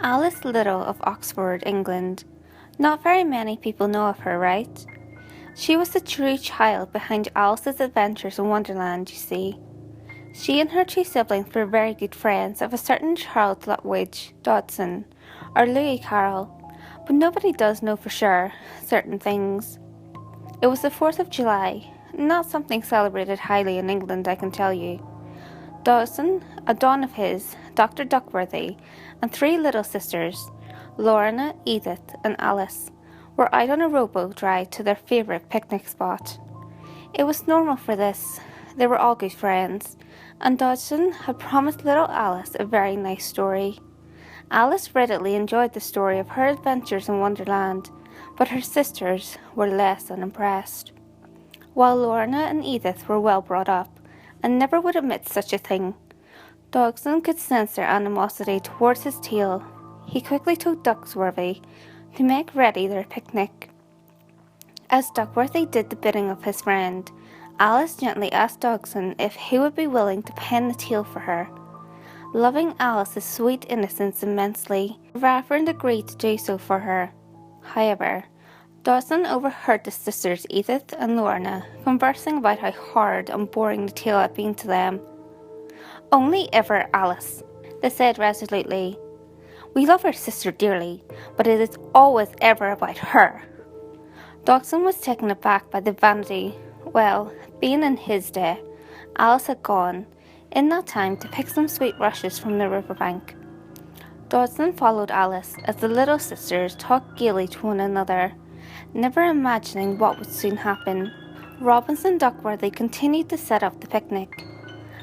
Alice Little of Oxford, England. Not very many people know of her, right? She was the true child behind Alice's adventures in Wonderland, you see. She and her two siblings were very good friends of a certain Charles Lutwidge Dodson, or Louis Carroll, but nobody does know for sure certain things. It was the 4th of July, not something celebrated highly in England, I can tell you. Dodson, a don of his, Dr. Duckworthy, and three little sisters, Lorna, Edith, and Alice, were out on a rowboat ride to their favourite picnic spot. It was normal for this. They were all good friends, and Dodson had promised little Alice a very nice story. Alice readily enjoyed the story of her adventures in Wonderland, but her sisters were less than impressed. While Lorna and Edith were well brought up, and never would admit such a thing, Dodson could sense their animosity towards his tail. He quickly told Duckworthy to make ready their picnic. As Duckworthy did the bidding of his friend, Alice gently asked Dodson if he would be willing to pen the tale for her. Loving Alice's sweet innocence immensely, the Reverend agreed to do so for her. However, Dodson overheard the sisters Edith and Lorna conversing about how hard and boring the tale had been to them. "Only ever Alice," they said resolutely. "We love our sister dearly, but it is always ever about her." Dodson was taken aback by the vanity. Well, being in his day, Alice had gone, in that time, to pick some sweet rushes from the riverbank. Dodson followed Alice as the little sisters talked gaily to one another, never imagining what would soon happen. Robinson Duckworthy continued to set up the picnic.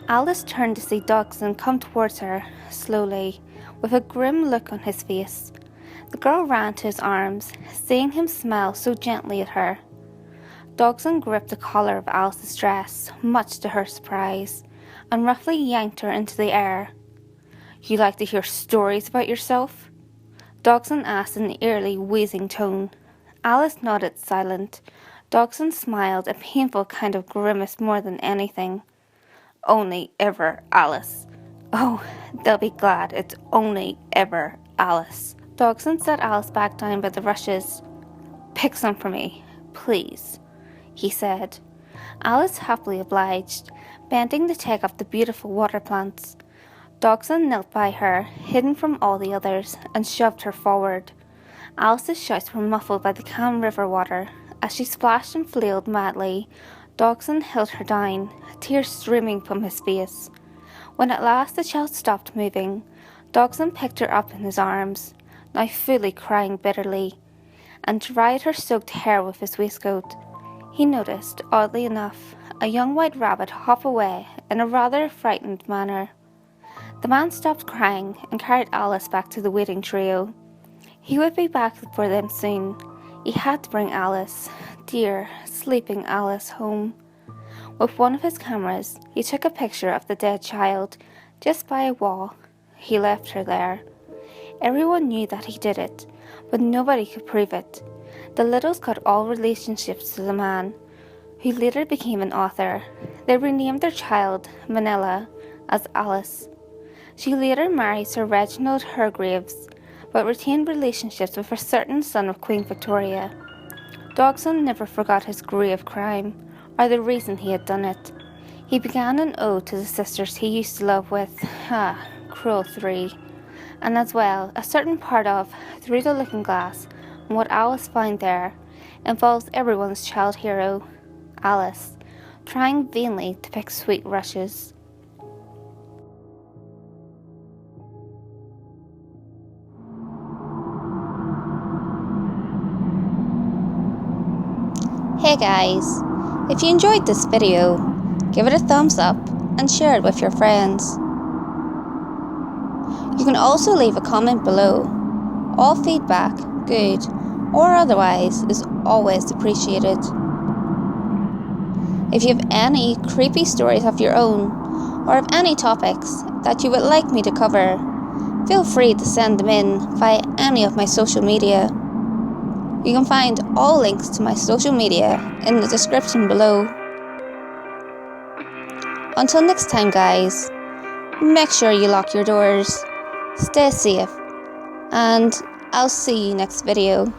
Alice turned to see Dodson come towards her, slowly, with a grim look on his face. The girl ran to his arms, seeing him smile so gently at her. Dodson gripped the collar of Alice's dress, much to her surprise, and roughly yanked her into the air. "You like to hear stories about yourself?" Dodson asked in an eerily wheezing tone. Alice nodded, silent. Dodson smiled, a painful kind of grimace more than anything. "Only ever Alice. Oh, they'll be glad it's only ever Alice." Dodson set Alice back down by the rushes. "Pick some for me, please," he said. Alice happily obliged, bending to take up the beautiful water plants. Dodson knelt by her, hidden from all the others, and shoved her forward. Alice's shouts were muffled by the calm river water. As she splashed and flailed madly, Dodson held her down, tears streaming from his face. When at last the child stopped moving, Dodson picked her up in his arms, now fully crying bitterly, and dried her soaked hair with his waistcoat. He noticed, oddly enough, a young white rabbit hop away in a rather frightened manner. The man stopped crying and carried Alice back to the waiting trio. He would be back for them soon. He had to bring Alice, dear, sleeping Alice, home. With one of his cameras, he took a picture of the dead child, just by a wall. He left her there. Everyone knew that he did it, but nobody could prove it. The Littles got all relationships to the man, who later became an author. They renamed their child, Manila, as Alice. She later married Sir Reginald Hargreaves, but retained relationships with a certain son of Queen Victoria. Dodson never forgot his grave crime, or the reason he had done it. He began an ode to the sisters he used to love with, cruel three, and as well, a certain part of Through the Looking Glass, and what Alice found there, involves everyone's child hero, Alice, trying vainly to pick sweet rushes. Hey guys, if you enjoyed this video, give it a thumbs up and share it with your friends. You can also leave a comment below. All feedback, good or otherwise, is always appreciated. If you have any creepy stories of your own, or of any topics that you would like me to cover, feel free to send them in via any of my social media. You can find all links to my social media in the description below. Until next time guys, make sure you lock your doors, stay safe, and I'll see you next video.